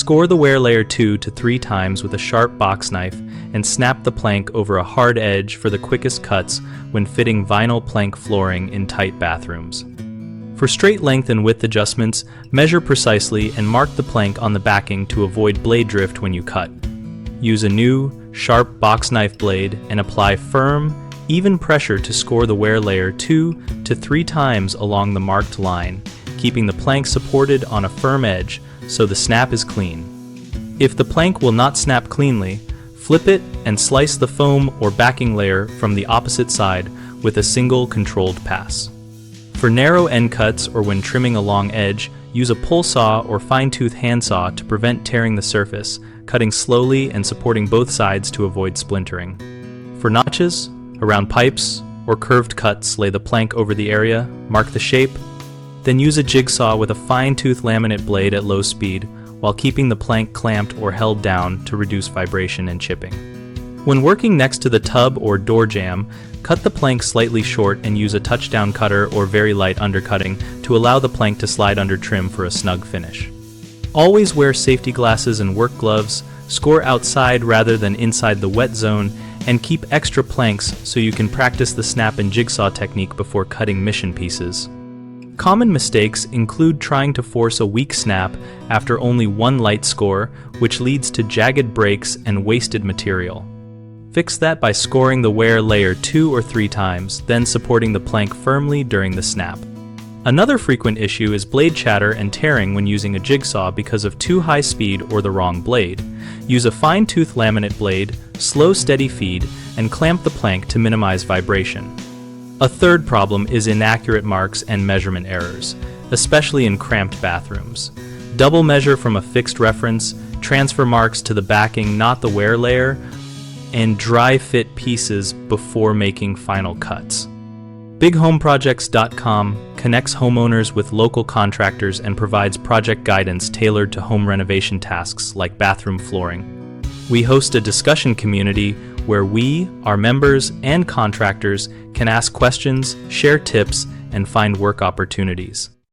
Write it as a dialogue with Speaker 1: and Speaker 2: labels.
Speaker 1: Score the wear layer 2 to 3 times with a sharp box knife and snap the plank over a hard edge for the quickest cuts when fitting vinyl plank flooring in tight bathrooms. For straight length and width adjustments, measure precisely and mark the plank on the backing to avoid blade drift when you cut. Use a new, sharp box knife blade and apply firm, even pressure to score the wear layer 2 to 3 times along the marked line, keeping the plank supported on a firm edge so the snap is clean. If the plank will not snap cleanly, flip it and slice the foam or backing layer from the opposite side with a single controlled pass. For narrow end cuts or when trimming a long edge, use a pull saw or fine-tooth handsaw to prevent tearing the surface, cutting slowly and supporting both sides to avoid splintering. For notches, around pipes, or curved cuts, lay the plank over the area, mark the shape, then use a jigsaw with a fine-tooth laminate blade at low speed while keeping the plank clamped or held down to reduce vibration and chipping. When working next to the tub or door jamb, cut the plank slightly short and use a touchdown cutter or very light undercutting to allow the plank to slide under trim for a snug finish. Always wear safety glasses and work gloves, score outside rather than inside the wet zone, and keep extra planks so you can practice the snap and jigsaw technique before cutting mission pieces. Common mistakes include trying to force a weak snap after only one light score, which leads to jagged breaks and wasted material. Fix that by scoring the wear layer 2 or 3 times, then supporting the plank firmly during the snap. Another frequent issue is blade chatter and tearing when using a jigsaw because of too high speed or the wrong blade. Use a fine-tooth laminate blade, slow steady feed, and clamp the plank to minimize vibration. A third problem is inaccurate marks and measurement errors, especially in cramped bathrooms. Double measure from a fixed reference, transfer marks to the backing, not the wear layer, and dry fit pieces before making final cuts. BigHomeProjects.com connects homeowners with local contractors and provides project guidance tailored to home renovation tasks like bathroom flooring. We host a discussion community where we, our members, and contractors can ask questions, share tips, and find work opportunities.